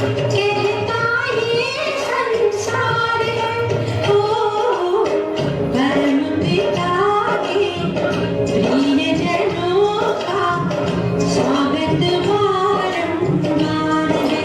कहता ये संसार है हो परम पिता के प्रिय जनों का स्वागत बारंबार है।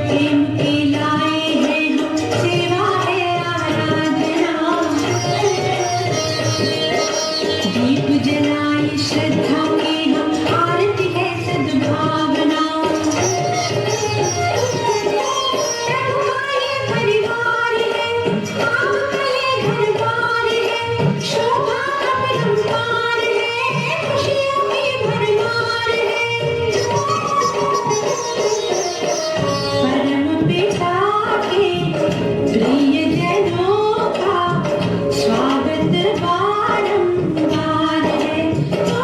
प्रेम के लाए हैं हम सेवा है आराधना दीप जलाए श्रद्धा की हम आरती है सद्भावना प्रभु का ये परिवार है आपका ये घर बार है शोभा अपरंपार है खुशियों की भरमार है। परम पिता के प्रिय जनों का स्वागत बारंबार है ओ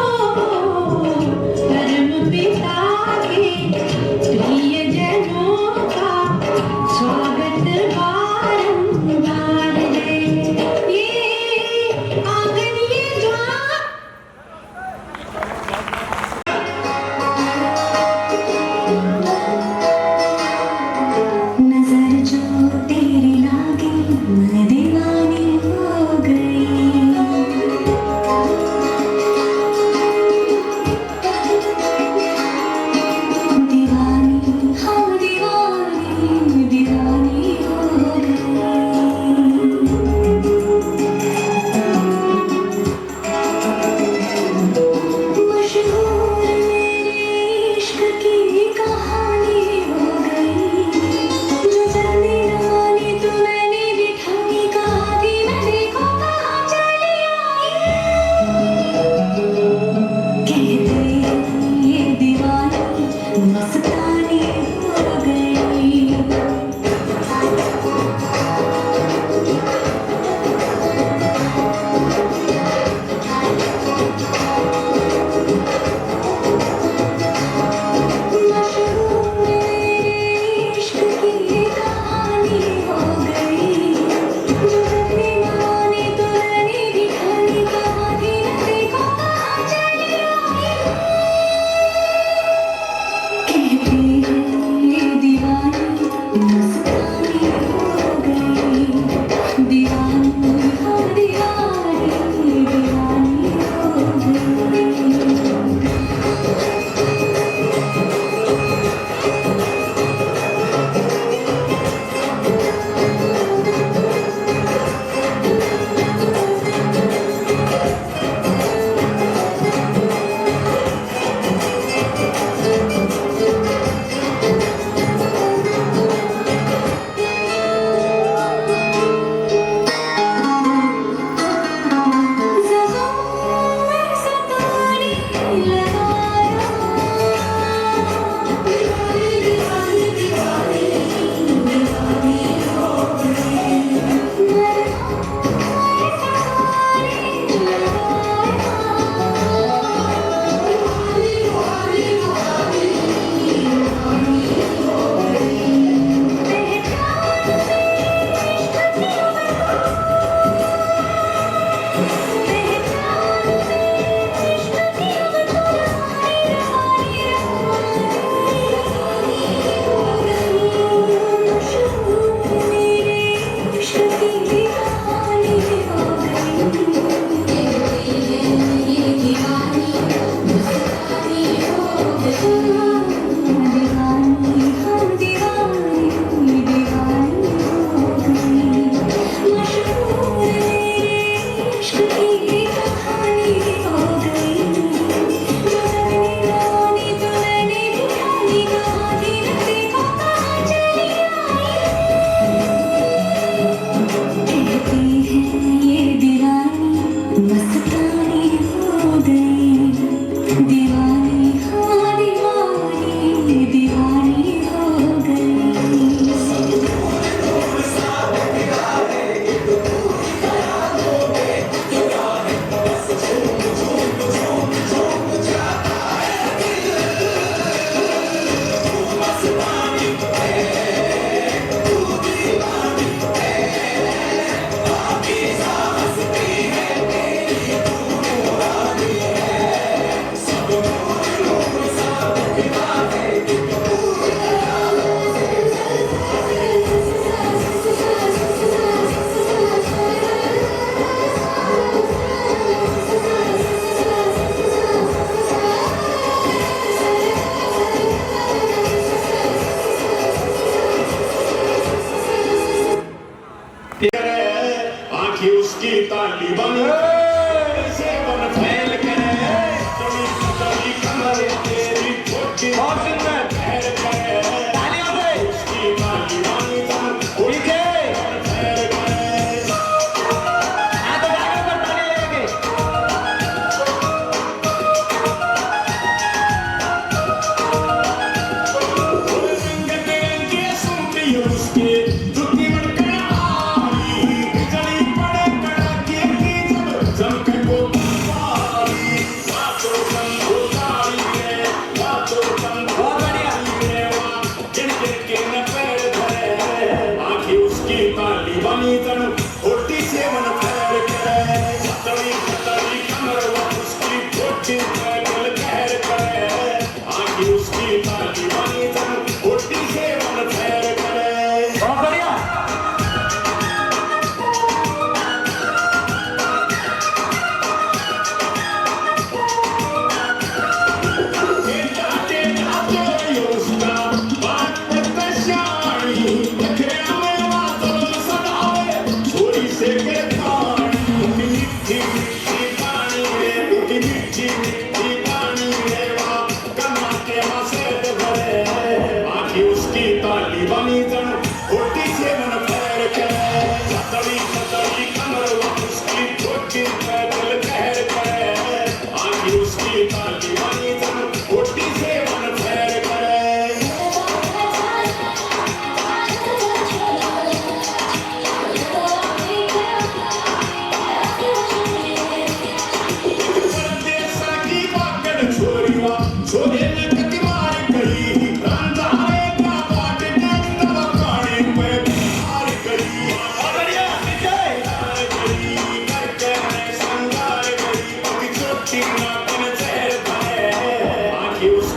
परम पिता के प्रिय जनों का स्वागत बारंबार है। ये आंगन ये द्वार नजर जो तेरी लागी मैं दीवानी हो गई दीवानी हम दीवानी दीवानी हो गई मशहूर मेरे इश्क की कहानी हो गई जो चलने न मानी तो मैंने भी ठानी कहा थी मैं देखो कहाँ चली आई कहते हैं ये दीवानी मस्तानी हो गई। मशहूर मेरे इश्क की कहानी हो गई जो चलने न मानी तो मैंने भी ठानी कहा थी मैं देखो कहाँ चली आई कहते हैं ये दीवानी मस्तानी हो गई दीवानी हम दीवानी दीवानी हो गई।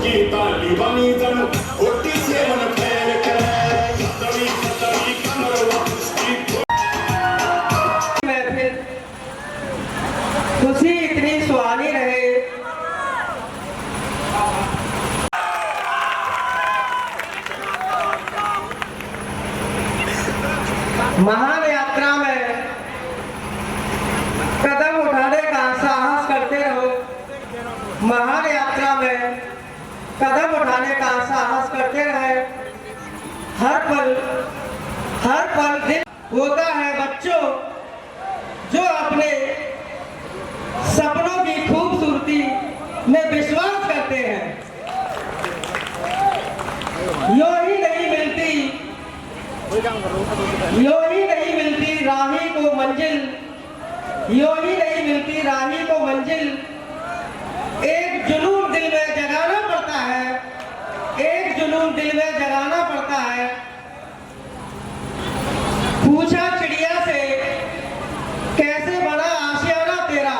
उसकी ताली बनी जन होती से मन फेर के सतड़ी सतड़ी कमर उसकी महफिल खुशी इतनी सुहानी रहे। महान यात्रा में कदम उठाने का साहस करते रहो। महान यात्रा में कदम उठाने का साहस करते रहे। हर पल दिन होता है बच्चों जो अपने सपनों की खूबसूरती में विश्वास करते हैं। यूं ही नहीं मिलती राही को मंजिल, यूं ही नहीं मिलती राही को मंजिल। एक जुनून दिल में जगाना पड़ता है, एक जुनून दिल में जगाना पड़ता है। पूछा चिड़िया से कैसे बना आशियाना तेरा,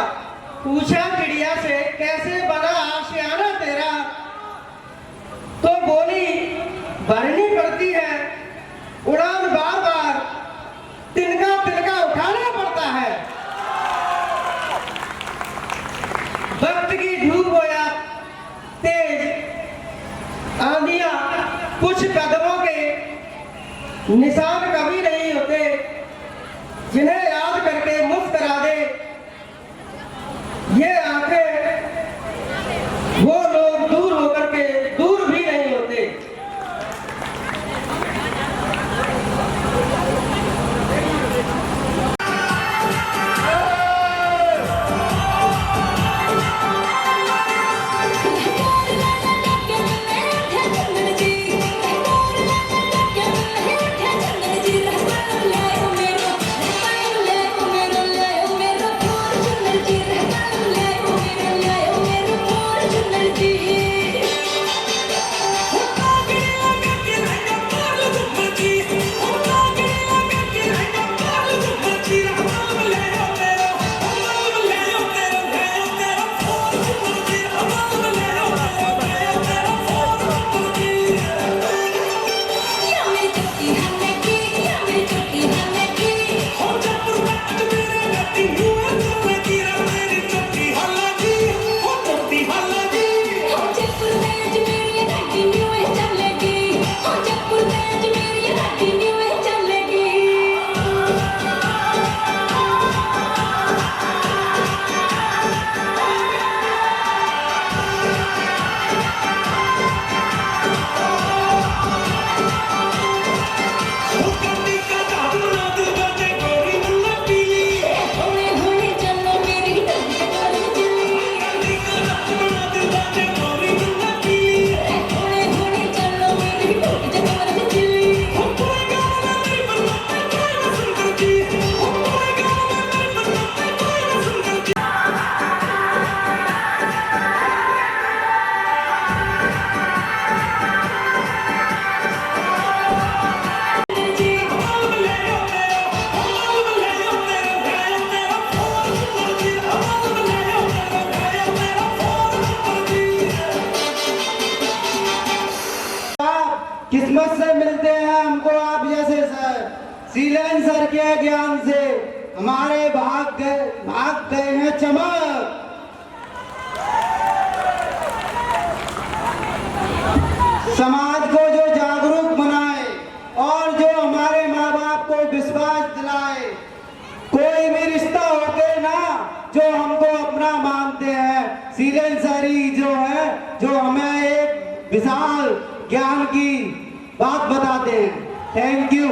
पूछा चिड़िया से कैसे बना आशियाना तेरा, तो बोली भरनी पड़ती है उड़ान बार बार, तिनका तिनका उठाना पड़ता है। वक्त की धूप हो या तेज आंधियां, कुछ कदमों के निशान कभी नहीं होते जिन्हें याद करके मुस्कुरा दे ये आंखें। वो लोग दूर होकर के दूर भी नहीं होते। किस्मत से मिलते हैं हमको आप जैसे सर, सीलन सर के ज्ञान से हमारे भाग गए हैं चमक। समाज को जो जागरूक बनाए और जो हमारे माँ बाप को विश्वास दिलाए। कोई भी रिश्ता होते ना जो हमको अपना मानते हैं, सीलन सर ही जो है जो हमें एक विशाल ज्ञान की बात बताते हैं। Thank you.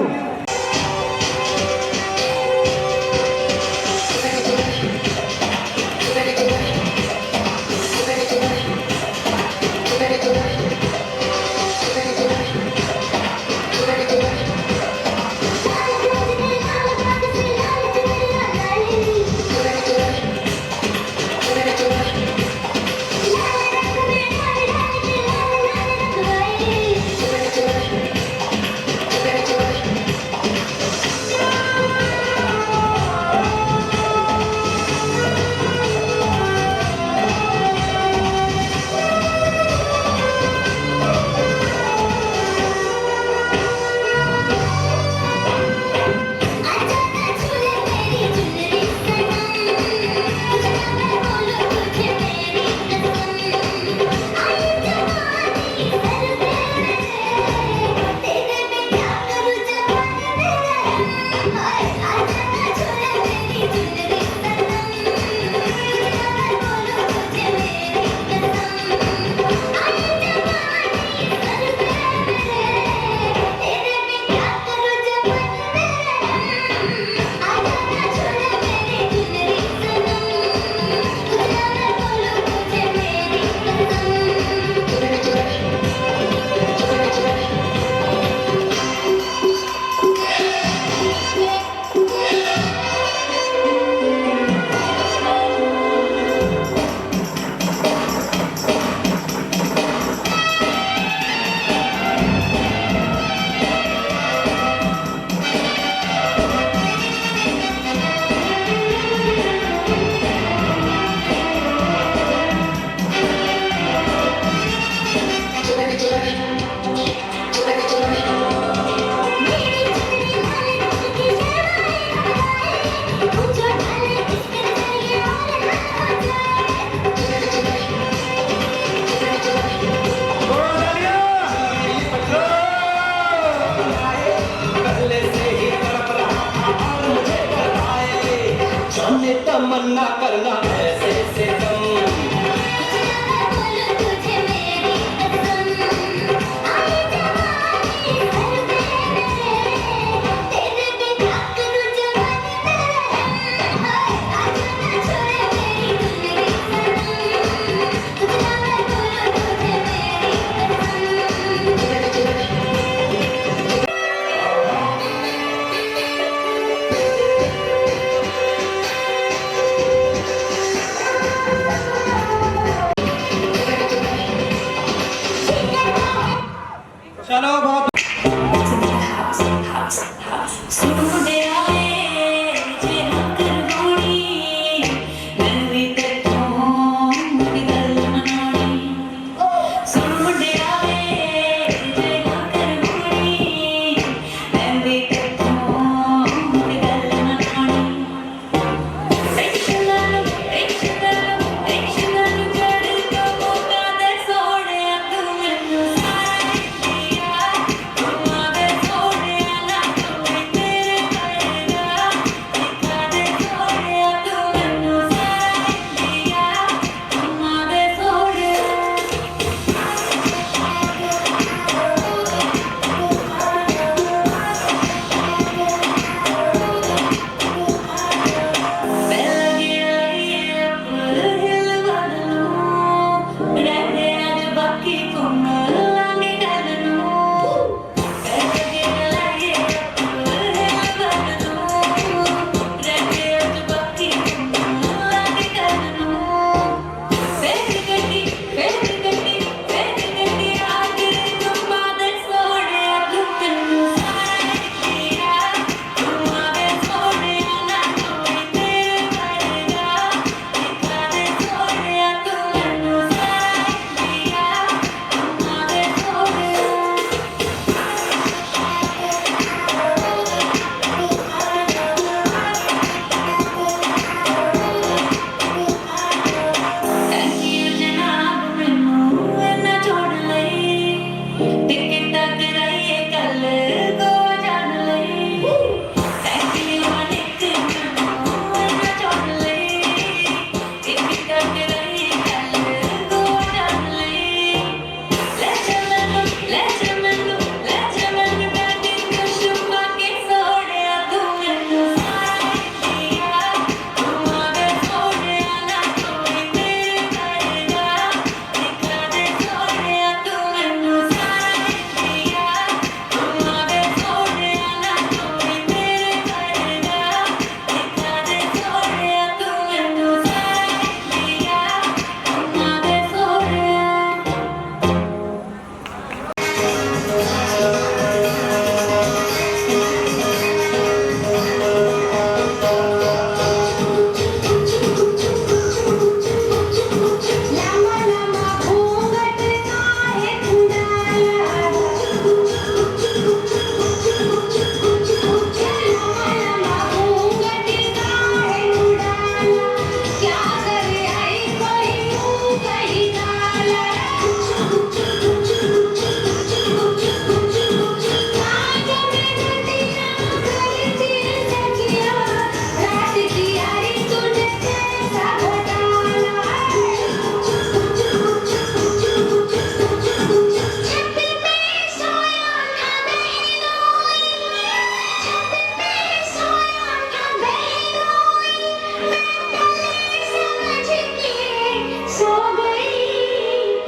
वरना करना ऐसे से कम। बोलो तुझे मेरी कसम, आई जवानी भर दे तेरे बिना करूं जवानी रहम। हाय आजा ना छोड़े मेरी दुनिया सनम, तुझे मैं बोलो तुझे मेरी कसम। चलो बहुत सुनते आए जे हकर गोड़ी नवी तकों दी गल मनानी। सुनते आए जे हकर गोड़ी नवी तकों दी गल मनानी। टेंशन जड़ तो मुका दे सोने तू मैनू सारे दिया, मुका दे सोने ना तू तेरे करगा, मुका दे सोने तू मैनू सारे दिया, मुका दे सोने।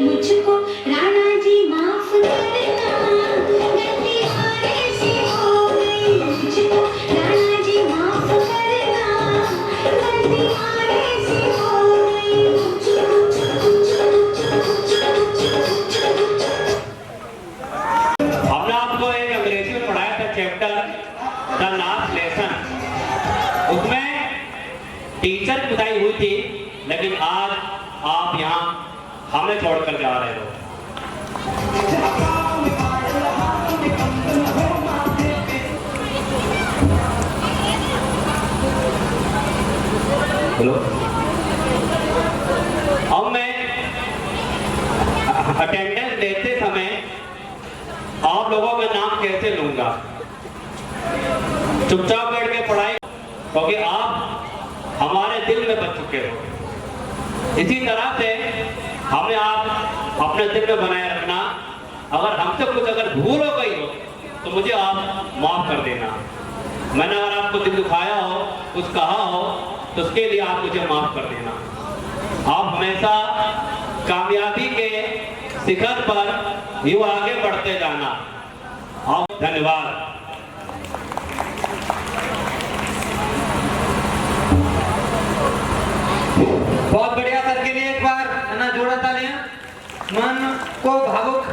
मुझको राणा जी माफ करना, गलती हारे से हो गई। मुझको राणा जी माफ करना, गलती हारे से हो गई। हमने आपको एक अंग्रेजी में पढ़ाया था चैप्टर द लास्ट लेसन, उसमें टीचर की पिटाई हुई थी, लेकिन आज आप यहाँ हमें छोड़कर जा रहे हो। हेलो, अब मैं अटेंडेंस देते समय आप लोगों का नाम कैसे लूंगा? चुपचाप बैठ के पढ़ाई, क्योंकि आप हमारे दिल में बस चुके हो। इसी तरह से हमें आप अपने दिल में बनाए रखना। अगर हमसे कुछ अगर भूल हो गई हो तो मुझे आप माफ कर देना। मैंने अगर आपको दिल दुखाया हो, कुछ कहा हो, तो उसके लिए आप मुझे माफ कर देना। आप हमेशा कामयाबी के शिखर पर यूं आगे बढ़ते जाना। आप धन्यवाद। बहुत बढ़िया सर के लिए एक बार है ना जोड़ा तालियां। मन को भावुक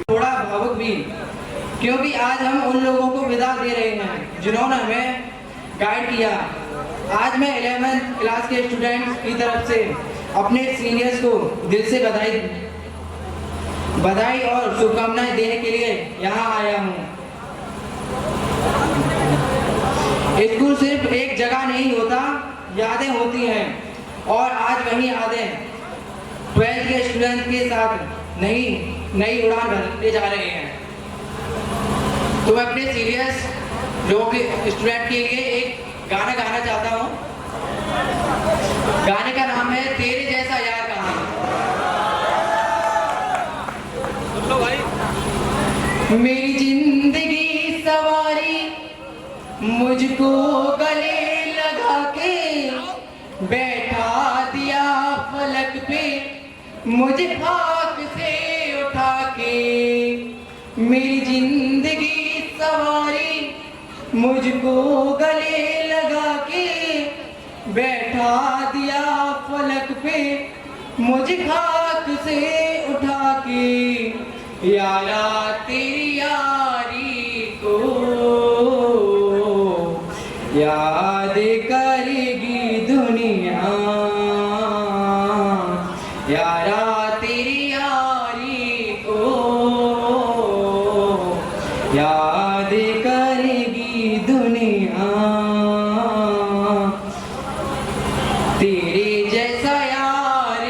थोड़ा भावुक भी, क्योंकि आज हम उन लोगों को विदा दे रहे हैं जिन्होंने हमें गाइड किया। आज मैं 11th क्लास के स्टूडेंट्स की तरफ से अपने सीनियर्स को दिल से बधाई और शुभकामनाएं देने के लिए यहाँ आया हूँ। स्कूल सिर्फ एक जगह नहीं होता, यादें होती हैं और आज वही यादें 12th के स्टूडेंट के साथ नई उड़ान भरने जा रहे हैं। तो मैं अपने सीनियर्स लोगों के स्टूडेंट के लिए एक गाना गाना चाहता हूँ। गाने का नाम है तेरे जैसा यार कहाँ। मेरी जिंदगी सवारी मुझको गले लगा के, बैठा दिया फलक पे मुझे खाक से उठा के। मेरी जिंदगी सवारी मुझको गले लगा के, बैठा दिया फलक पे मुझे खाक से उठा के। यारा तेरी यारी को याद करेगी दुनिया, यारा तेरी यारी को याद करेगी दुनिया। तेरे जैसा यार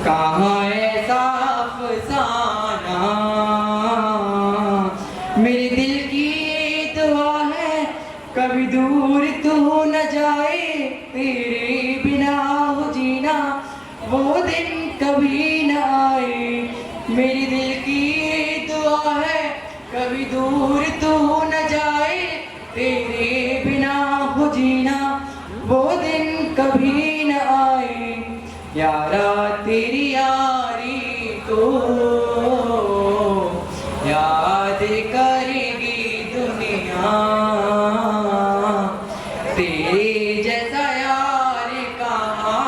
कहाँ ऐसा अफसाना। मेरे दिल की दुआ है कभी दूर तू न जाए, तेरे बिना हो जीना वो दिन कभी न आए। मेरे दिल की दुआ है कभी दूर तू न जाए, तेरे बिना हो जीना वो दिन कभी न आए। यारा तेरी यारी को याद करेगी दुनिया। तेरे जैसा यार कहाँ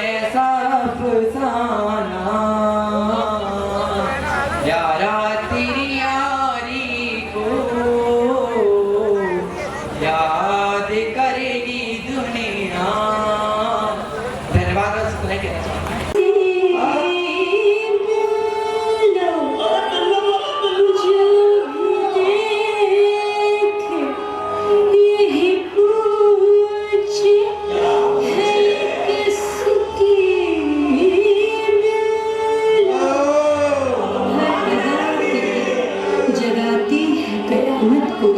ऐसा अफसाना। यारा तेरी यारी को याद करेगी दुनिया। धन्यवाद। सुनाई के जगाती है कयामत को,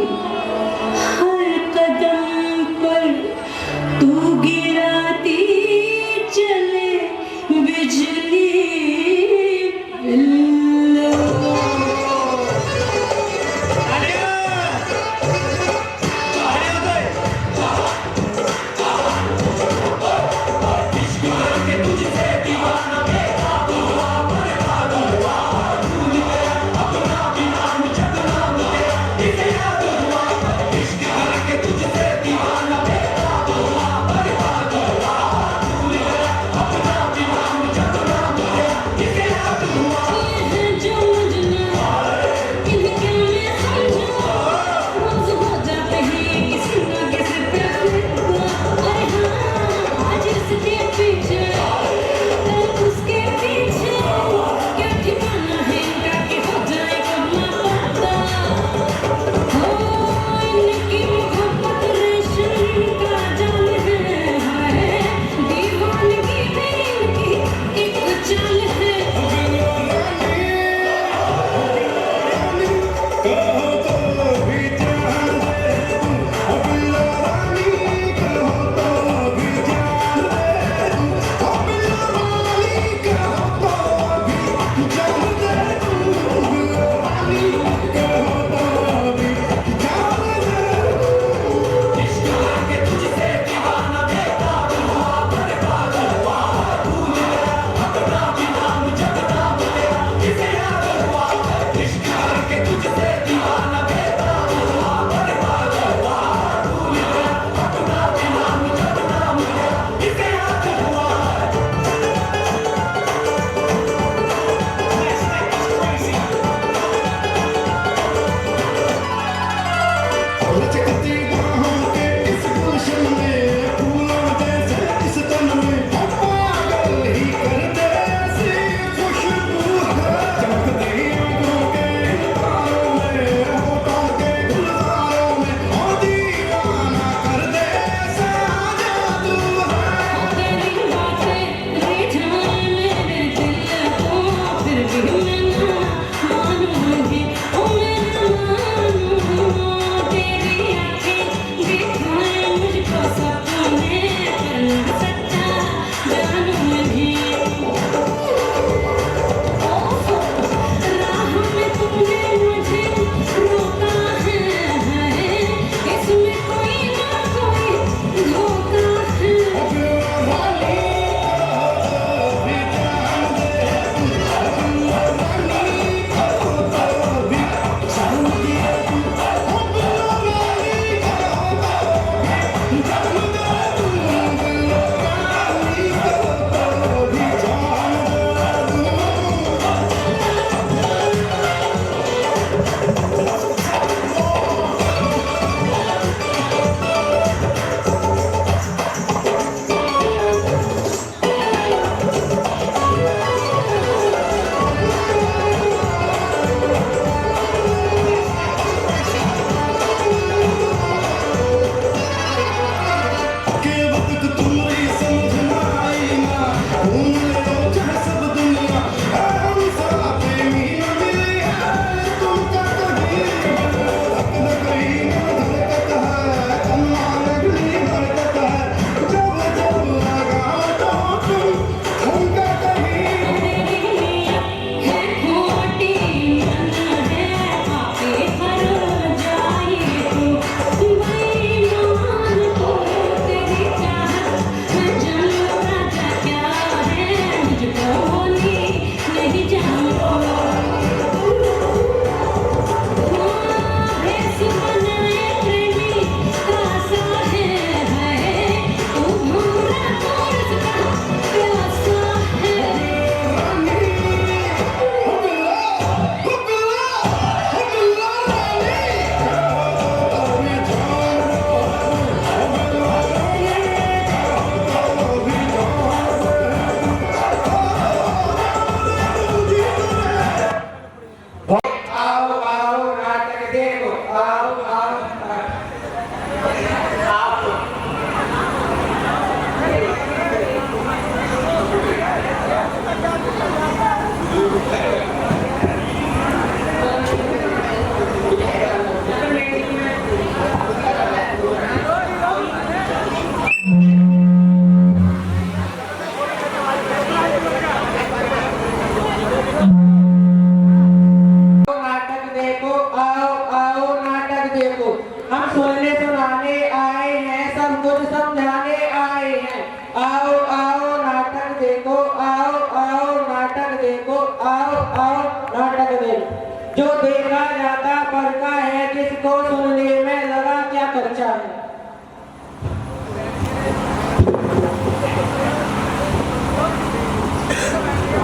हर कदम पर तू गिराती चले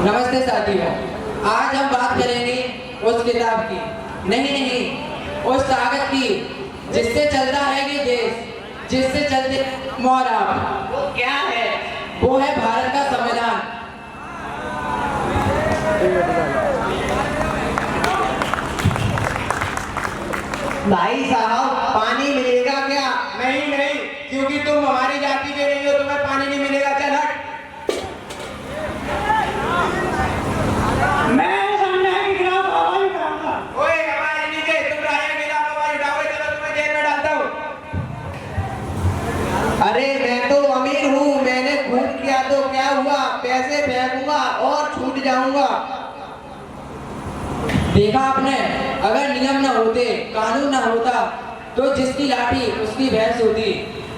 नमस्ते साथियों, आज हम बात करेंगे उस किताब की, नहीं उस ताकत की जिससे चलता है ये देश, जिससे चलते हैं मोहरा। वो क्या है? वो है भारत का संविधान। भाई साहब पानी मिलेगा क्या? नहीं नहीं, क्योंकि तुम हमारी जाति के नहीं हो, तुम्हें पानी नहीं मिलेगा। चल हट। मैं संविधान के खिलाफ आवाज उठाऊंगा। ओए हमारे नीचे तुम राजा के खिलाफ आवाज उठाओगे, चलो तुम्हें जेल में डालता हूँ। अरे मैं तो अमीर हूँ, मैंने खून किया तो क्या हुआ, पैसे फेंकूंगा और छूट जाऊंगा। देखा आपने, अगर नियम न होते, कानून न होता, तो जिसकी लाठी उसकी भैंस होती।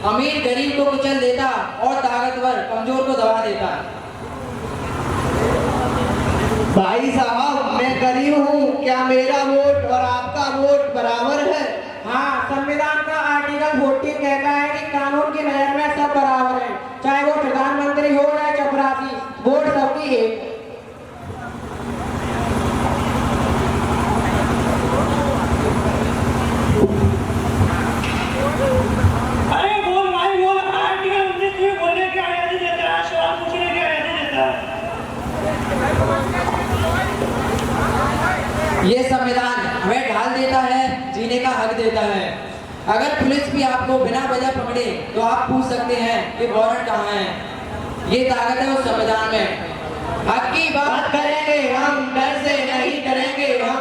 अमीर गरीब को कुचल देता और ताकतवर कमजोर को दबा देता। भाई साहब मैं गरीब हूँ, क्या मेरा वोट और आपका वोट बराबर है? हाँ, संविधान का आर्टिकल 14 कहता है कि कानून की नजर में सब बराबर हैं, चाहे वो प्रधानमंत्री हो या चपरासी, वोट सबकी है। अरे बोल भाई बोल, आर्टिकल 19 में बोलने की आजादी देता है, सवाल पूछने की आजादी देता है। ये संविधान हमें ढाल देता है, जीने का हक देता है। अगर पुलिस भी आपको बिना वजह पकड़े तो आप पूछ सकते हैं कि वारंट कहाँ है। ये ताकत है उस संविधान में। हक की बात करेंगे हम, डर से नहीं डरेंगे हम।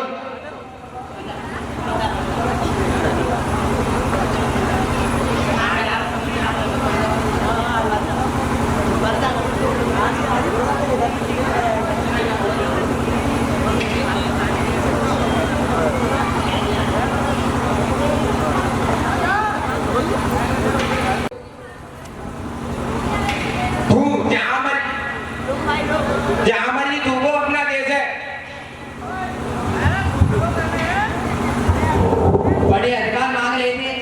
जहाँ मर्जी तू वो अपना देश है। बड़े अधिकार मांग रहे थे,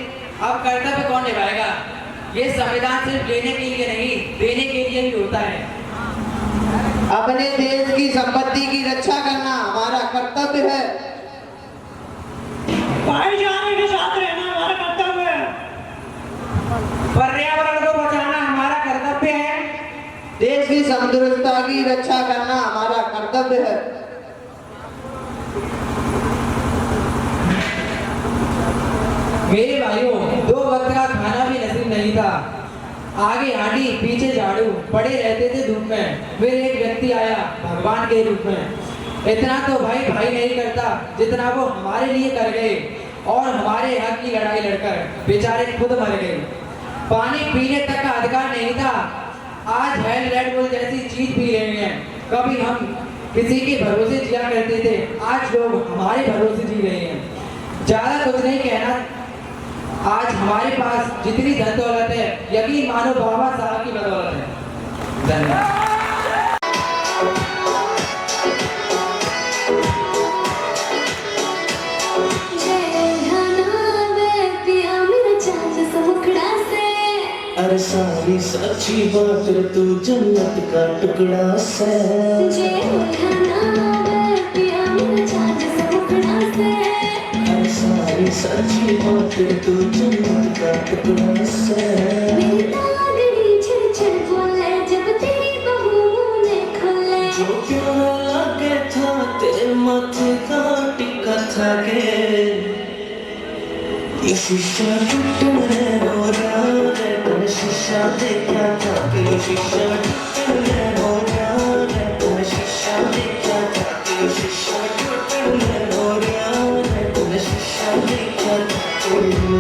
अब कर्तव्य कौन निभाएगा? ये संविधान सिर्फ लेने के लिए नहीं, देने के लिए भी होता है। अपने देश की संपत्ति की रक्षा करना हमारा कर्तव्य है। भाईचारे के साथ रहना हमारा कर्तव्य है। पर्यावरण को बचाना हमारा कर्तव्य है। देश की समृद्धता की रक्षा करना हमारा कर्तव्य है। मेरे भाइयों, 2 वक्त का खाना भी नसीब नहीं था। आगे हांडी पीछे झाड़ू पड़े रहते थे धूप में। फिर एक व्यक्ति आया भगवान के रूप में। इतना तो भाई नहीं करता जितना वो हमारे लिए कर गए, और हमारे हक की लड़ाई लड़कर बेचारे खुद मर गए। पानी पीने तक का अधिकार नहीं था, आज हेल रेड बुल जैसी चीज पी रहे हैं। कभी हम किसी के भरोसे जिया करते थे, आज लोग हमारे भरोसे जी रहे हैं। ज्यादा कुछ नहीं कहना, आज हमारे पास जितनी धन दौलत है, यकीन मानो बाबा साहब की बदौलत है। धन्यवाद। अरे सारी सच्ची बात रे, तू जन्नत का टुकड़ा से। अरे सारी सच्ची बात रे, तू जन्नत का टुकड़ा से। जो प्यारा लगे था तेरे माथे का टिका था गे, ये शीशा टूटने हो रहा है। तूने शीशा देखा था कि ये शीशा टूटने हो रहा है। तूने शीशा देखा था कि ये शीशा टूटने हो रहा है। तूने शीशा देखा था कि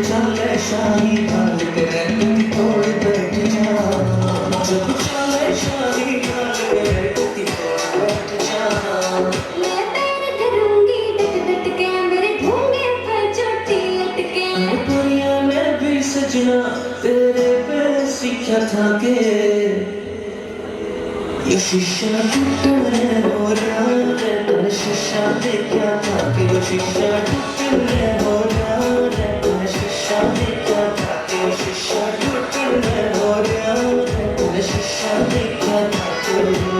चले शाही काल के रंग तोड़ बैठ जा। जब चले शाही काल के रंग तोड़ बैठ जा। मैं पैर करूंगी डट डट के, मेरे घूंगे पर चोटी लटके। दुनिया में भी सजना तेरे पे सीखा था कि ये शीशा टूटने हो रहा है, शीशा देखा था कि ये शीशा टूटने हो रहा है, शीशा देखा था कि ये शीशा टूटने हो रहा है, शीशा देखा था कि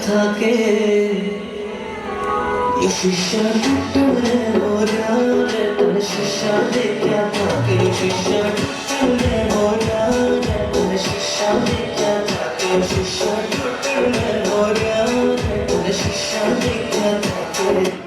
था के ये शीशा टूटने हो रहा है, शीशा देखा था कि ये शीशा टूटने हो रहा है, शीशा देखा था कि ये शीशा टूटने हो रहा है, शीशा देखा था कि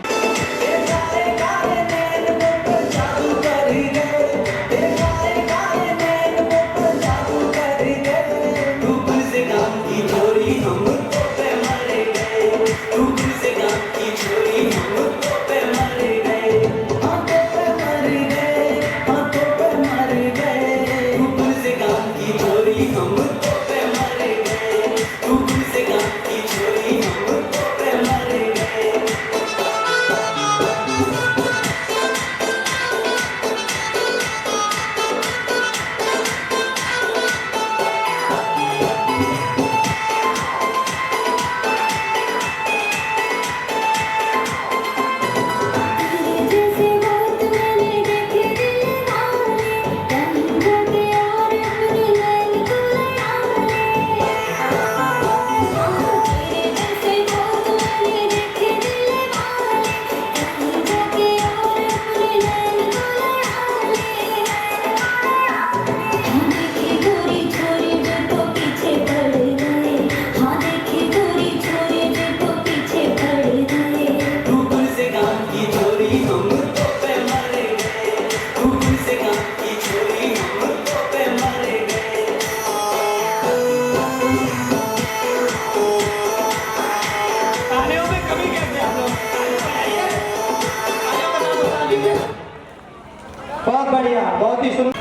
बहुत बढ़िया, बहुत ही सुंदर।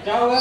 क्या हुआ?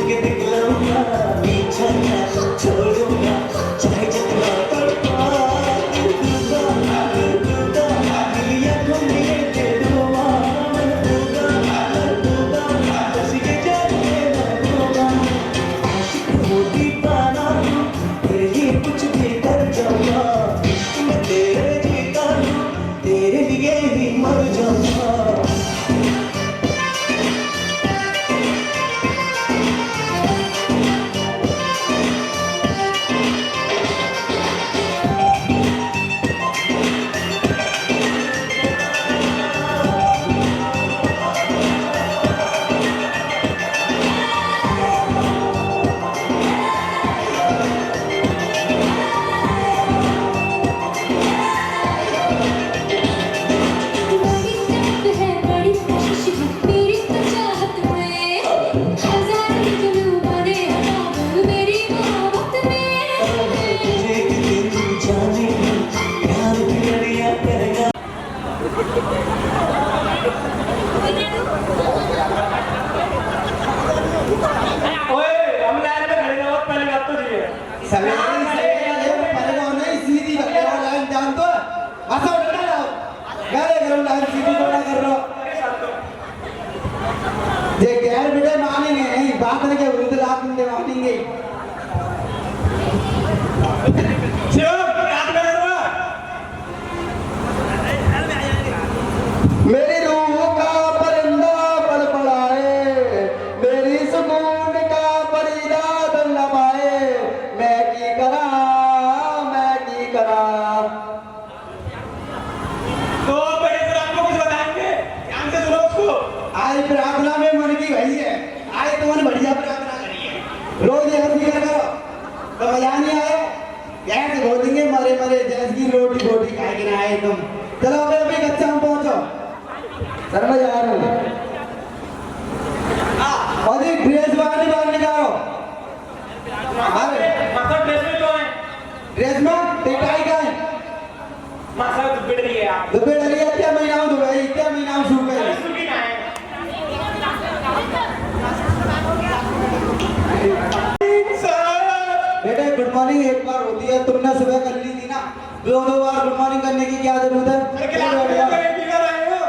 के दिखाऊंगा पीछा ना छोड़ूंगा चाहे जितना तड़पा दूंगा दिलिया घूमिए दे दूंगा बस ये जाने लगूंगा आशिक हो दीवाना तेरे लिए कुछ भी कर जाऊंगा मैं तेरे जीता हूँ तेरे लिए ही मर जाऊंगा बड़ी तड़प है बड़ी कोशिश है मेरी तो चाहत में हजार जुल्म बने हटाओ मेरी मोहब्बत में तुझे कि तू जाने प्यार भी लड़िया करेगा ओए हम लाइन में खड़े रहो पहली बात तो ये नहीं सीधी लाइन जान तो ऐसा उल्टा लाओ गैर करो लाइन सीधी थोड़ा कर रहा ये गैर बेटे मानेंगे नहीं बात नहीं के विरुद्ध लाभ दे मानेंगे शिव हाथ में करो मेरी रूह का परिंदा पल पड़ाए मेरी सुकून का परिदाद लबाए मैं की करा तो बड़े सर आपको कुछ बताएंगे ध्यान से सुनो उसको आज प्रार्थना में मन की भई है आज तो मन बढ़िया प्रार्थना करिए रोज ऐसी करो तो मजा नहीं आए ऐसे बोलेंगे मरे मरे जैस की रोटी बोटी खाए कि ना आए तुम चलो अभी कच्चा में पहुंचो सर मैं जा रहा हूँ और ये ड्रेस बाहर निकालो अरे मतलब ड्रेस में तो है ड्रेस में टिकाई का है मासा दुबड़ रही है आप दुबे डलिया क्या महीना में दुबई क्या महीना में सूख गई सुनी ना है बेटा गुड मॉर्निंग एक बार होती है तुमने सुबह कर ली थी ना दो बार गुड मॉर्निंग करने की क्या जरूरत है बैठ जाओ।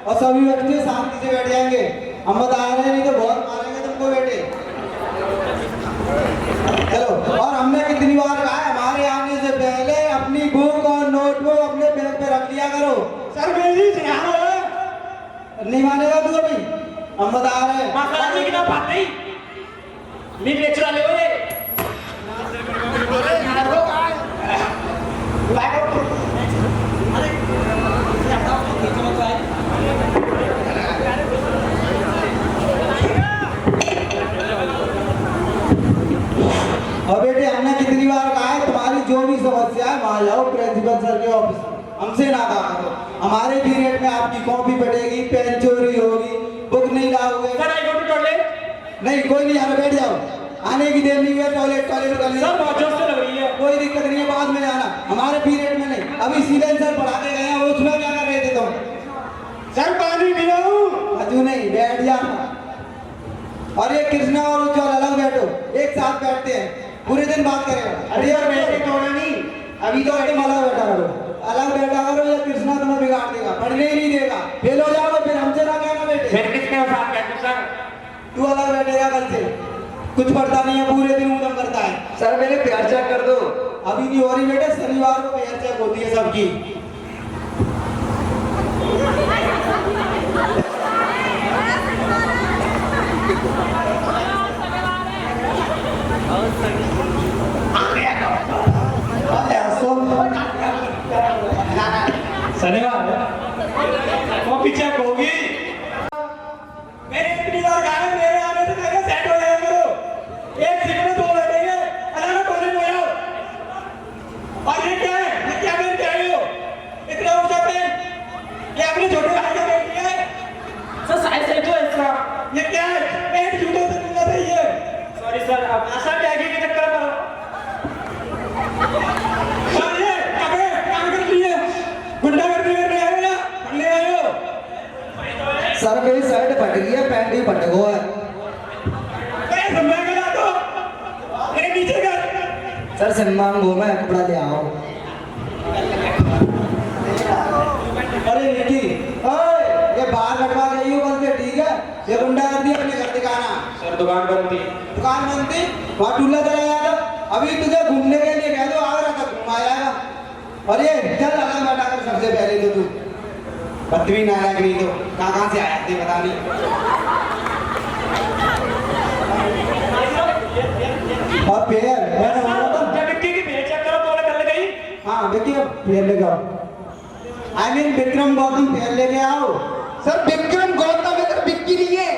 और सभी बच्चे शांति से बैठ जाएंगे हम बता रहे हैं नहीं तो बहुत मारेंगे तुमको बेटे चलो और हमने कितनी बार कहा है हमारे आने से पहले अपनी बुक और नोटबुक अपने बैग पे रख लिया करो सर मेरी ध्यान है नहीं मानेगा तू अभी हम बता रहे हैं मासा की ना बात नहीं लिटरेचर वाले हो ये और बेटे हमने कितनी बार कहा है तुम्हारी जो भी समस्या है वहां जाओ प्रिंसिपल सर के ऑफिस में हमसे ना कहा करो हमारे पीरियड में आपकी कॉपी पड़ेगी पेन चोरी होगी बुक नहीं लाओगे sir I go to toilet नहीं कोई नहीं यहाँ बैठ जाओ आने की देर नहीं है टॉयलेट टॉयलेट करने सर बहुत जोर से लग रही है कोई दिक्कत नहीं है बाद में जाना हमारे पीरियड में नहीं अभी सीधे सर पढ़ाते गए हैं उसमें क्या कर रहे थे तुम सर पानी पिलाऊं अजू नहीं बैठ जाना और ये कृष्णा और उज्जवल अलग बैठो एक साथ बैठते हैं पूरे दिन बात करेगा अरे यार बैठे थोड़ा नहीं अभी तो तुम अलग बैठा करो या कृष्णा तुम्हें बिगाड़ देगा पढ़ने ही नहीं देगा फेल हो जाओगे फिर हमसे ना कहना बेटे फिर किसके साथ कहते सर तू अलग बैठेगा कल से कुछ पढ़ता नहीं है पूरे दिन उदम करता है सर मेरे प्यार चेक कर दो अभी नहीं हो रही बेटे शनिवार को प्यार चेक होती है सबकी शनिवार कॉपी चेक होगी मेरे इतनी बार गाने मेरे आने से पहले सेट हो जाएगा करो एक सेकंड में दो बैठेंगे अलार्म टॉयलेट हो जाओ और ये क्या है ये क्या पहन के आए हो इतना ऊंचा पेन ये अपने छोटे भाई का पेन लिया है सर साइज है जो इसका ये क्या है पेट जूतों से मिलना चाहिए सॉरी सर अब ऐसा टैगी के चक्कर में सर ये कभी काम कर लिए गुंडा करने आए हो या पढ़ने आए हो सर मेरी शर्ट फट गई है पैंट भी फट गया है अरे समय सर सिनेमा में घूमे कपड़ा ले आओ। अरे निकी, ओए ये बाहर कटवा गई हो बस से, ठीक है? ये गुंडागर्दी अपने घर दिखाना। सर दुकान बंद थी। दुकान बंद थी, वहाँ टूला चला गया था। अभी तुझे घूमने के लिए कह दो, आगरा तक घुमा जाएगा। और ये चल अलग बैठा कर सबसे पहले तो तू बदतमीज नालायक, नहीं तो कहाँ से आया थे पता नहीं। और पेयर मैंने बोला था जब विक्की की भेज चेक करो तो कर गई। हाँ विक्की पेयर लेके आओ। I mean Vikram Gautam pair लेके आओ। सर विक्रम गौतम है सर, विक्की नहीं है।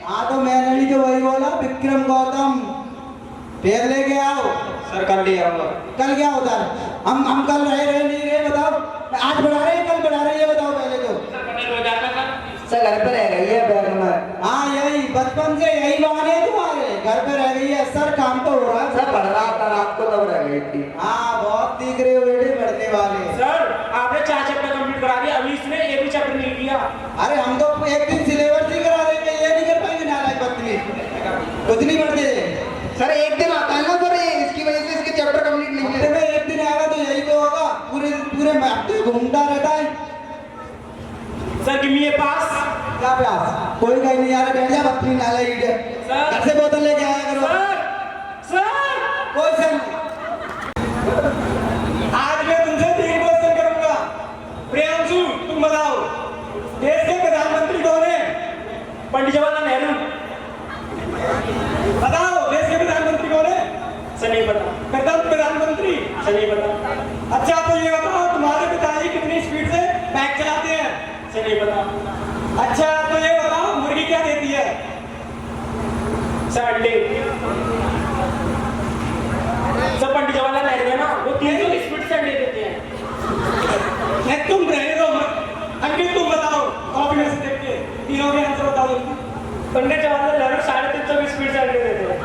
हाँ तो मैंने भी तो वही बोला, विक्रम गौतम पेयर लेके आओ। सर कल ले आऊंगा। कल क्या होता है? हम कल रहे नहीं रहे बताओ? आज बढ़ा रहे हैं कल बढ़ा रहे हैं, ये बताओ पहले तो। सर घर पे रह गई है बैग में। हाँ यही बचपन से यही बहाने हैं तुम्हारे, घर पे रह गई है। सर काम तो हो रहा है। सर पढ़ रहा था रात को तब रह गई थी। हाँ बहुत दिख रहे हो बेटे पढ़ने वाले। सर आपने 4 चैप्टर कंप्लीट करा दिया, अभी इसने एक भी चैप्टर नहीं किया। अरे हम तो एक दिन सिलेबस ही करा देंगे, ये नहीं कर पाएंगे नालायक बदतमीज। कुछ नहीं पढ़ते सर एक दिन आता है ना सर, ये इसकी वजह से इसके चैप्टर कंप्लीट नहीं हफ्ते है। में एक दिन आएगा तो यही तो होगा, पूरे पूरे हफ्ते घूमता रहता है। सर गिव मी ए पास। क्या प्यास? कोई कहीं नहीं आ रहा, बैठ जा बदतमीज नालायक इडियट। सर। घर से बोतल लेके आया करो। सर कोई सर आज मैं तुमसे 3 क्वेश्चन करूंगा। प्रियांशु तुम बताओ, देश के प्रधानमंत्री कौन है? पंडित जवाहरलाल नेहरू। बताओ देश के प्रधानमंत्री कौन है? सर नहीं पता। प्रधानमंत्री सर नहीं पता। अच्छा तो ये बताओ, तुम्हारे पिताजी कितनी स्पीड से बाइक चलाते हैं? सर नहीं पता। अच्छा तो ये बताओ, मुर्गी क्या देती है? सर अंडे। सब पंडित जवाहरलाल नेहरू है ना, वो 300 स्पीड से अंडे देते हैं। तुम रहने दो, अंकित तुम बताओ, कॉपी में से देख के तीनों के आंसर बताओ। पंडित जवाहरलाल नेहरू 350 स्पीड से अंडे देते हैं।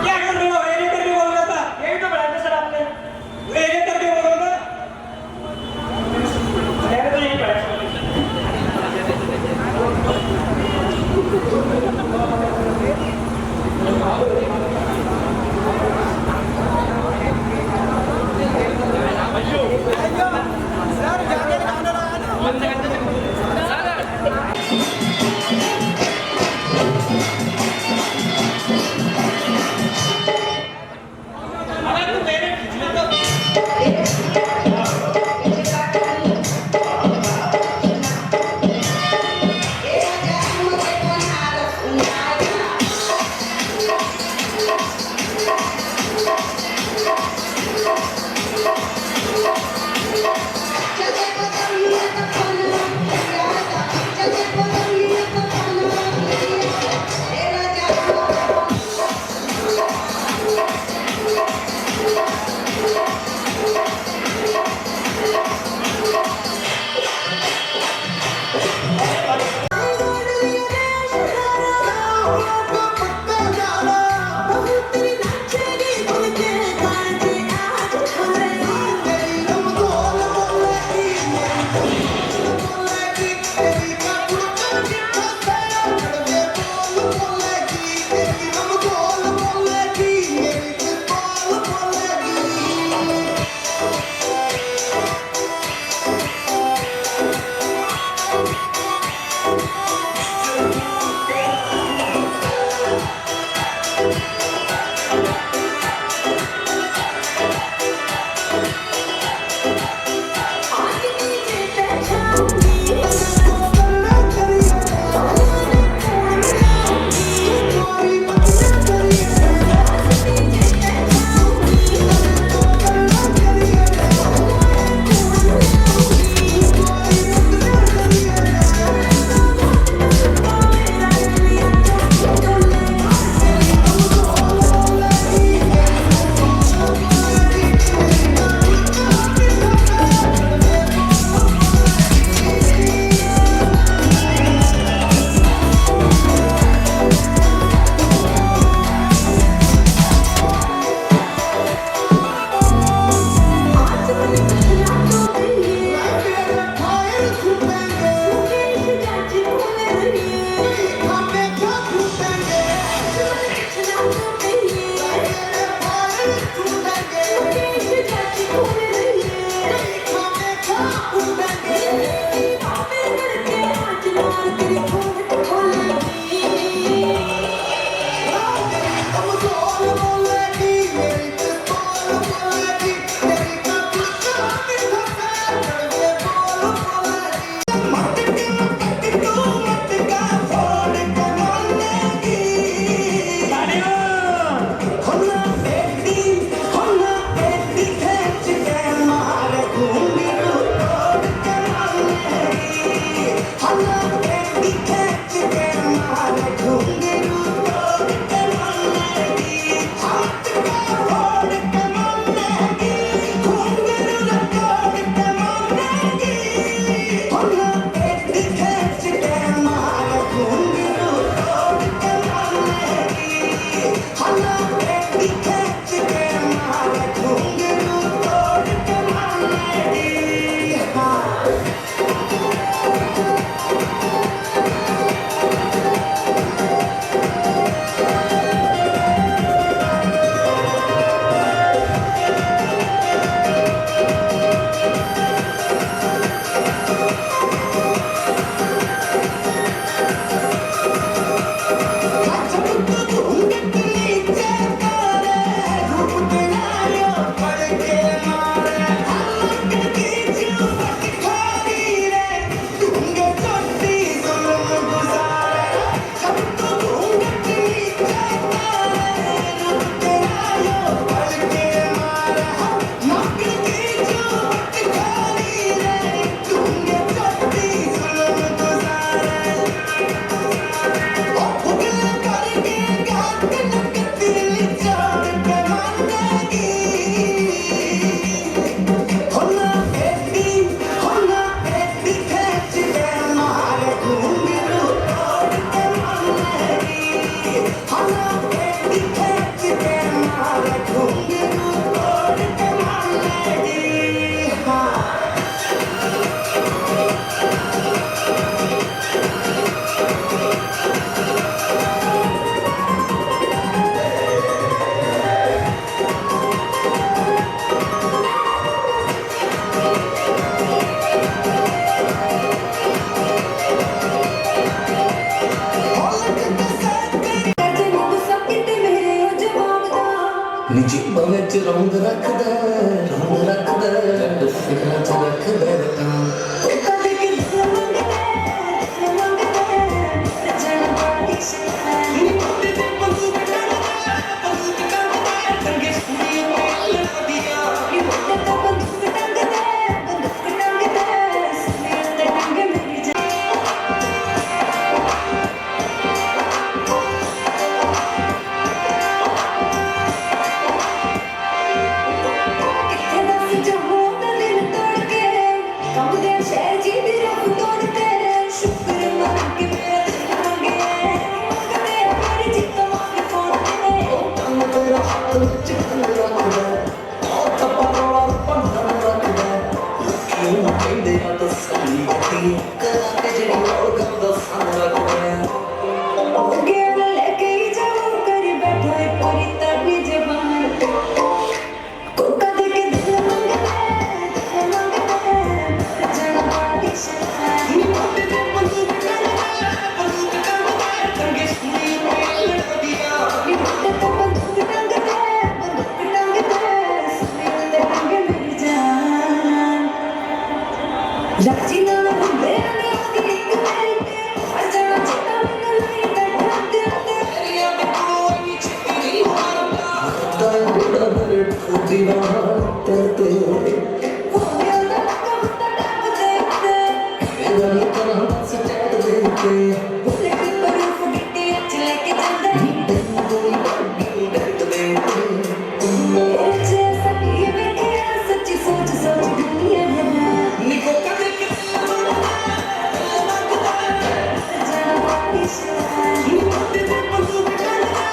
क्या कर रहे हो? एक करके बोल रहा था। यही तो बढ़ाया था सर आपने, एक करके बोल रहा था। मैंने तो यही पढ़ा। ਨਿਜੀਬਾਂ ਵਿੱਚ ਰੌਂਦ ਰੱਖਦਾ ਫਿਕਰਾਂ 'ਚ ਰੱਖਦਾ ਤਾਂ ਕਦੇ ਕਿਸ ਮੰਗਦੇ ਰਚਣ ਬਾਣੀ ਸ਼ਾਨੀ ਮੁੰਡੇ ਦੇ ਬੰਦੂਕ ਟੰਗਦਾ ਟੰਗੇ ਸੁਣੀ ਮੇਲ ਵਧੀਆ ਮੁੰਡੇ ਤਾਂ ਬੰਦੂਕ ਟੰਗਦੇ ਸੁਨੀਲ ਦੇ ਟੰਗੇ ਮੇਰੀ ਜਾਨ ਕਿੱਥੇ ਦੱਸ ਜਹੋਂ ਦਾ ਦਿਲ ਤੋੜ ਕੇ ਕੰਬਦੇ ਸ਼ਹਿਰ ਜੀ ਦੀ ਰੱਬ ਤੋੜ ਕੇ ਸ਼ੁਕਰ ਮੰਗ ਕੇ ਮੇਰਾ ਦਿਲ ਮੰਗੇ ਮੰਗਦੇ ਮੇਰੀ ਜਿੱਤ ਮੰਗ ਫੋਨ ਤੇ ਕੰਮ ਤੇਰਾ ਹੱਥ ਵਿੱਚ ਰੱਖਦਾ ਉਹ ਟੱਪਾ ਰੋਲਾ ਪੰਡਨ ਰੱਖਦਾ ਲੋਕੀ ਨੂੰ ਕਹਿੰਦੇ ਆ ਤਸੱਲੀ ਕੀਤੀ ਕਰਾਂ ਤੇ ਜਿਹੜੀ ਉਹ ਗੱਲ ਦਾ ਸੰਗ ਰੱਖਦਾ गेर लेके ही जाऊं कर बैठो है पूरी तभी जबान को कदे के दिल मंगता जन बाटी शानी ਮੁੰਡੇ ਦੇ ਬੰਦੂਕ ਟੰਗਦਾ ਟੰਗੇ ਸੁਣੀ ਮੇਲ ਵਧੀਆ मुंडे तो बंदूक टंगते सुनील दे टंगे मेरी जान लक्ष्मी नाल हुंदे ने आगे एक मेरी ते हर जना चिता मैनू लई बैठा ते ਤੇਰੀਆਂ ਬਿੱਟੂ ਇੰਨੀ ਛੇਤੀ ਨਹੀਂ ਮਾਰਦਾ ਤਾਂ ਬੁੜਾ ਮੇਰੇ ਠੋਡੀ ਵਾਂ ਤੇ हो गया ना कब तक देखते ਇਹਦਾ ਨੀ ਕਰਾਂ ਸਚਾਟ ਦੇ ਕੇ लेकिन बरूफ गिट्टी अच लेके चलदे ਤੈਨੂੰ ਕੋਈ ਬਾਗੀ ਡੱਟ ਦੇ मेरे जैसा ये बेखिया सच्ची सोच दुनिया है ਨਿਕੋ ਕਦੇ ਕਿਤੇ जाना बाटी शानी ਮੁੰਡੇ ਦੇ ਬੰਦੂਕ ਟੰਗਦਾ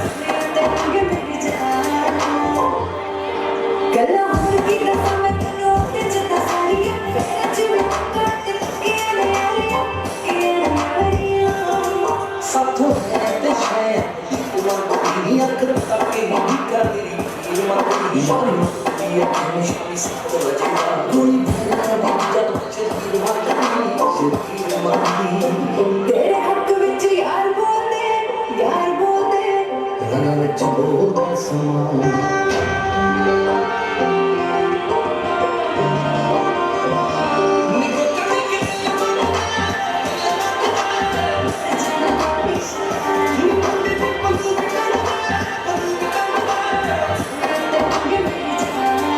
सुनील दे टंगे मेरी जान गल्ला होर की दसा मैं तन्नू ते जता सारियां फेर जिवें काट लगियां ने यारियां ਸਾਥੋਂ ਹੈ ਤੇ ਸ਼ਾਇਦ ਉਮਰ ਅੱਖ ਤੱਕੇ ਨਹੀਂ ਕਰਦੀ ਮਰਦੀ ਸ਼ਾਨੀ ਇਹ ਸ਼ਾਨੀ ਸੱਤ ਵਜੇਗਾ ਕੋਈ ਭੈਣਾ ਦੀ ਜਦ ਚਿਰ ਮਰਦੀ ਸਿਰ ਮਰਦੀ तेरे हक विच यार बोलदे ਰੰਗਾਂ ਵਿੱਚ ਬੋਲਦਾ ਸਮਾਂ जाना बाटी शानी सुनील दे टंगे मेरी जान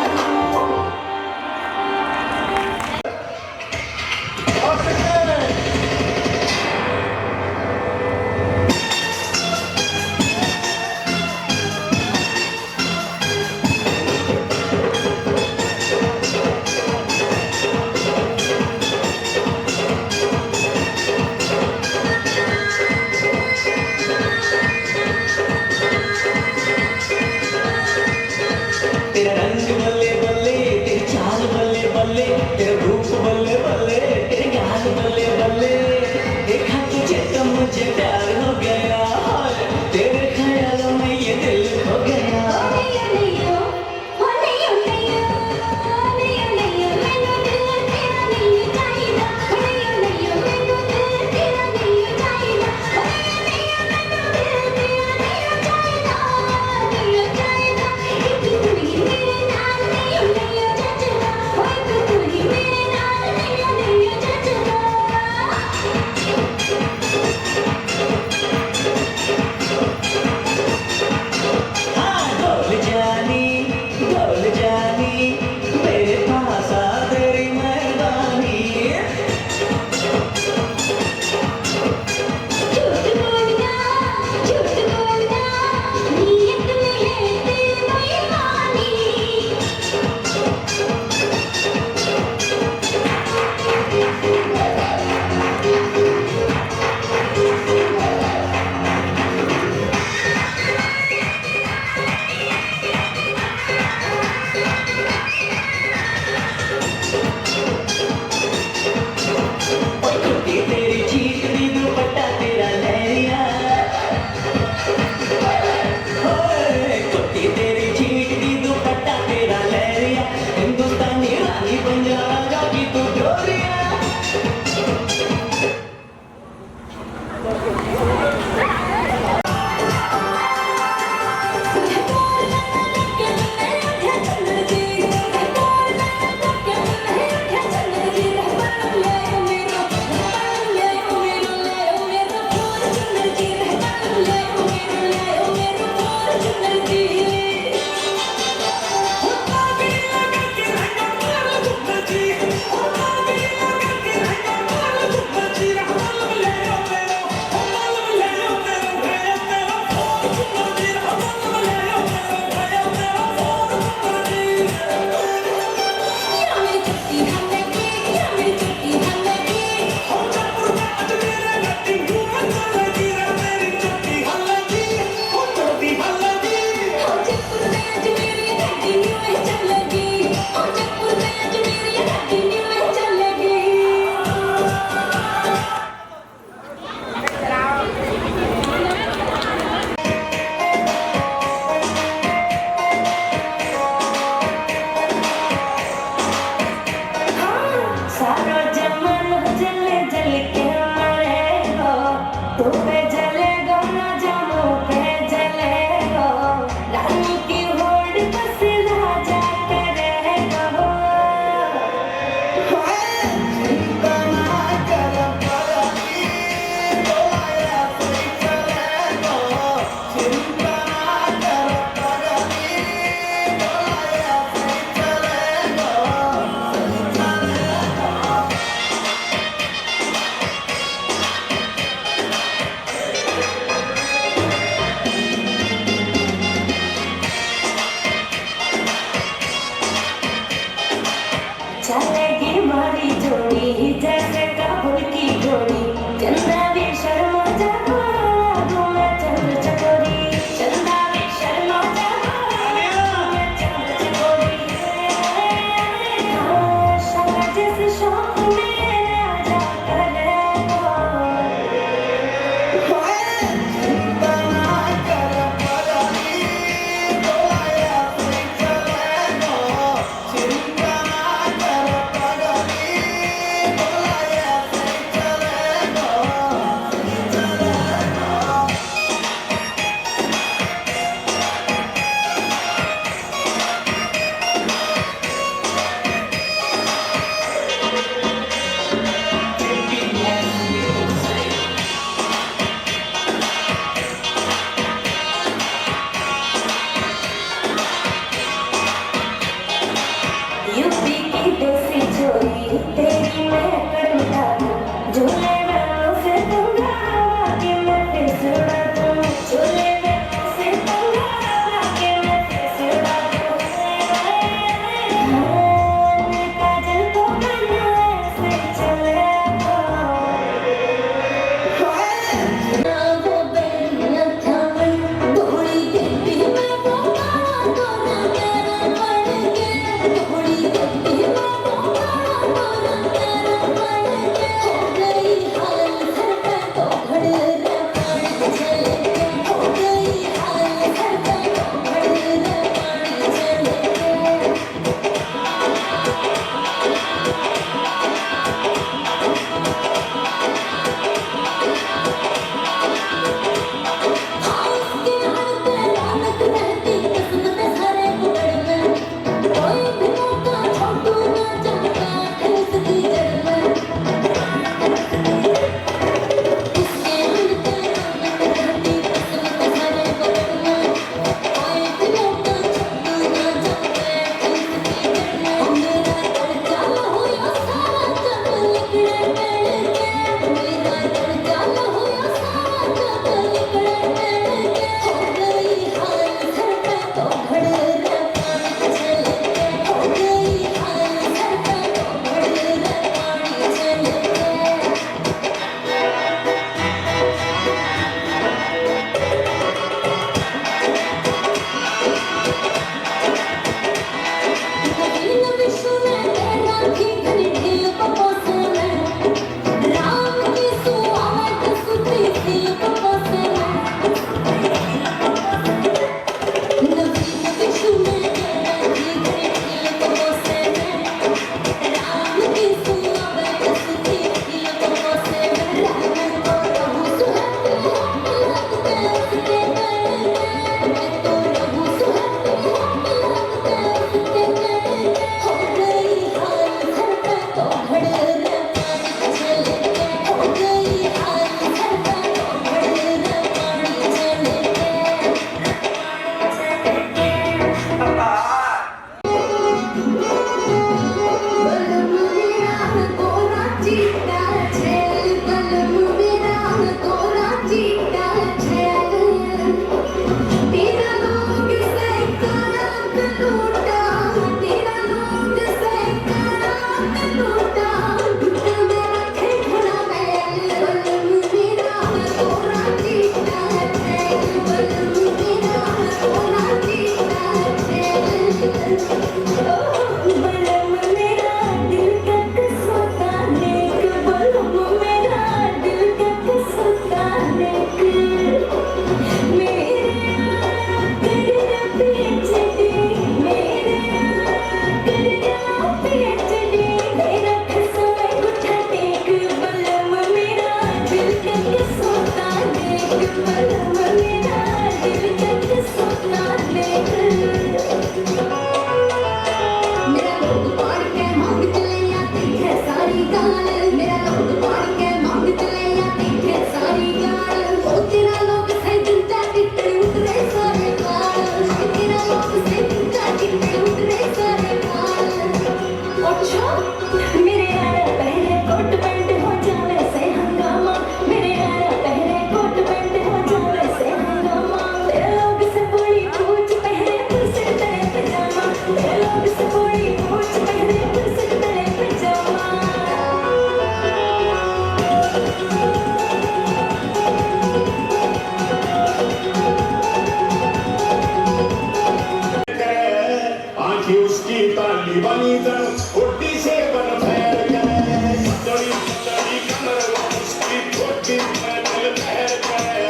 ताली बनी जन कोटी से बन फैर करे पतली पतली कमर उसकी कोटी में दिल फैर करे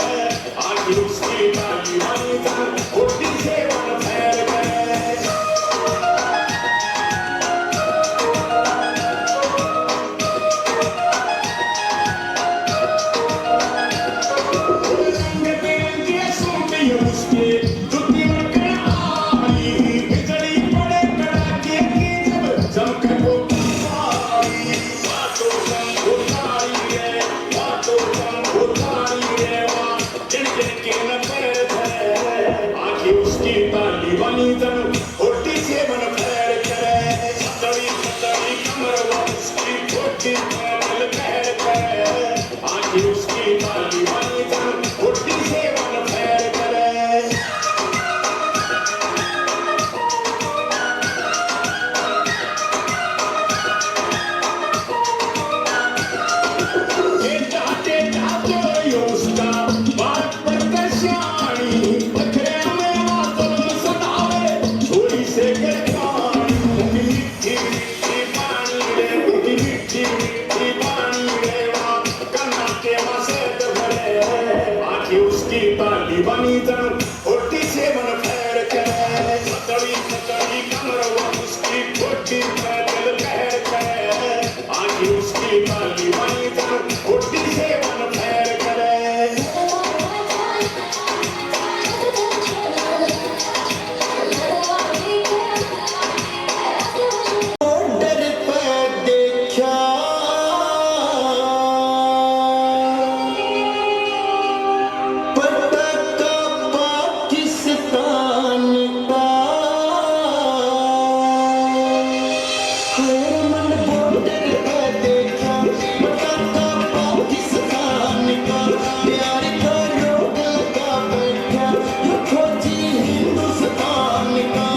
आज उसकी ताली बनी जन कोटी से बन फैर करे उसकी ताली बनी जन कोटी से बन फैर करे बनी जन कोटी से बन फैर करे पतली पतली कमर उसकी कोटी में दिल फैर करे आज उसकी ताली बनी जन कोटी से बन फैर करे बॉर्डर पे देखा पटाखा पाकिस्तान का हर मन बॉर्डर पे देखा पटाखा पाकिस्तान का प्यार का रोग लगा बैठा ये फौजी हिंदुस्तान का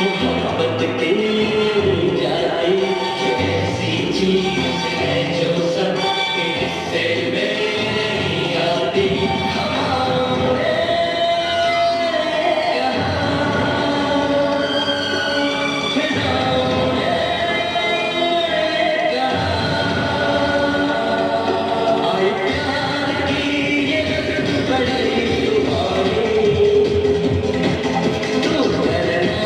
मोहब्बत के जाए ये ऐसी चीज है जो सबके हिस्से में नहीं आती हमारे आए प्यार की ये बड़ी तुम्हारी तू करना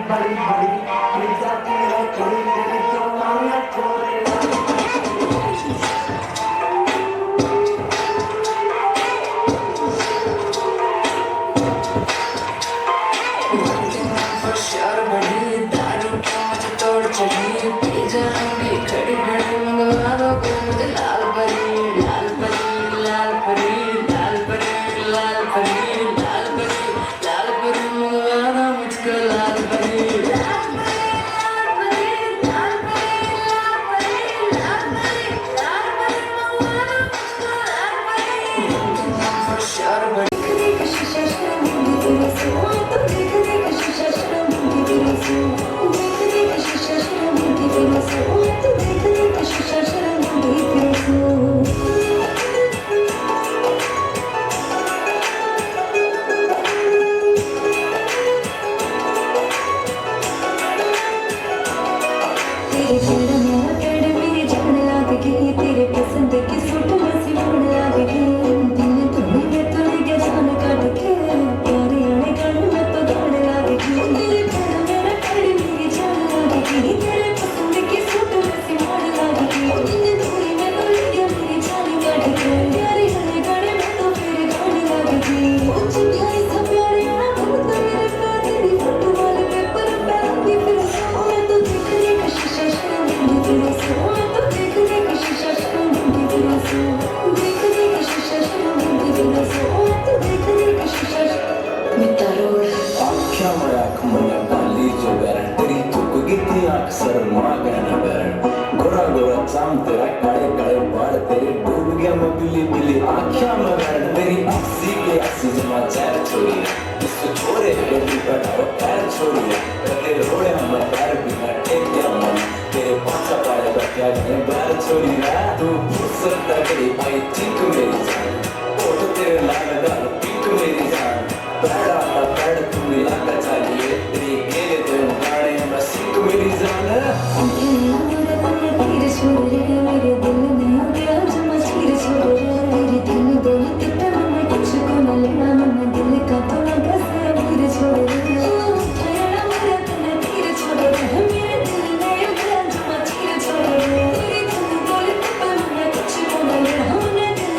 बड़ी बड़ी मिल जाती है कोई मेरी तो मांगे थोड़े होशियार बड़ी दारू पाँच तोड़ चढ़ी पी जाऊंगी खड़ी खड़ी मंगवा दो कोई मुझे लाल परी लाल परी लाल परी लाल परी लाल परी लाल परी लाल परी मंगवा दो मुझको लाल परी होशियार बड़ी तेरे पसंद की सूट में सिमरन लागे दिन तुम्हें मैं तुझे क्या जान काट के प्यारे आने गाने में तो गाने लागे तेरे प्यार मेरा कड़ी मेरी जान लागे तेरे पसंद की सूट में सिमरन लागे दिन तुम्हें मैं तुझे क्या मेरी जान काट के प्यारे आने गाने में तो फिर गाने लागे मुझे प्यारे सब प्यारे आना तुम तो मेरे प्यार तेरी फोटो वाले पेपर पे आती फिर मैं तो देखने का शीशा शर्म तेरे से मैं तो देखने का शीशा आख्या में आँख मना डाली जो बैरन तेरी थुक गिती आँख सर माँ कहना बैरन गोरा गोरा चाम तेरा काले काले बाल तेरे डूब गया मैं बिली बिली आख्या में बैरन तेरी अक्सी के अक्सी जमा चैर छोड़ी इसको छोड़े बेटी पटाओ पैर छोड़ी तेरे रोड़े हम पैर बिना टेक गया मन तेरे पाछा पाए बच्चा ने पैर छोड़ी तू फुर्सत तगड़ी आई चिंक मेरी जान ओ तो तेरे लाल गाल पिंक मेरी जान पैड़ा अपना पैड़ तू मिला का चाहिए तेरी गेले तो गाने में सिंक मेरी जान तेरे छोड़ रे मेरे दिल में हो गया जमा चीर छोड़ रे तेरे दिल दिल कितना मैं कुछ को न लेना मैं दिल का तो न बस मेरे छोड़ रे तेरा मेरा दिल तीर छोड़ रे मेरे दिल में हो गया जमा चीर छोड़ रे तेरे दिल दिल कितना मैं कुछ को न लेना मैं दिल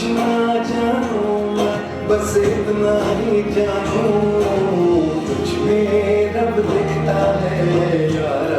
ना जानूं मैं, बस इतना ही जानूं तुझ में रब दिखता है यार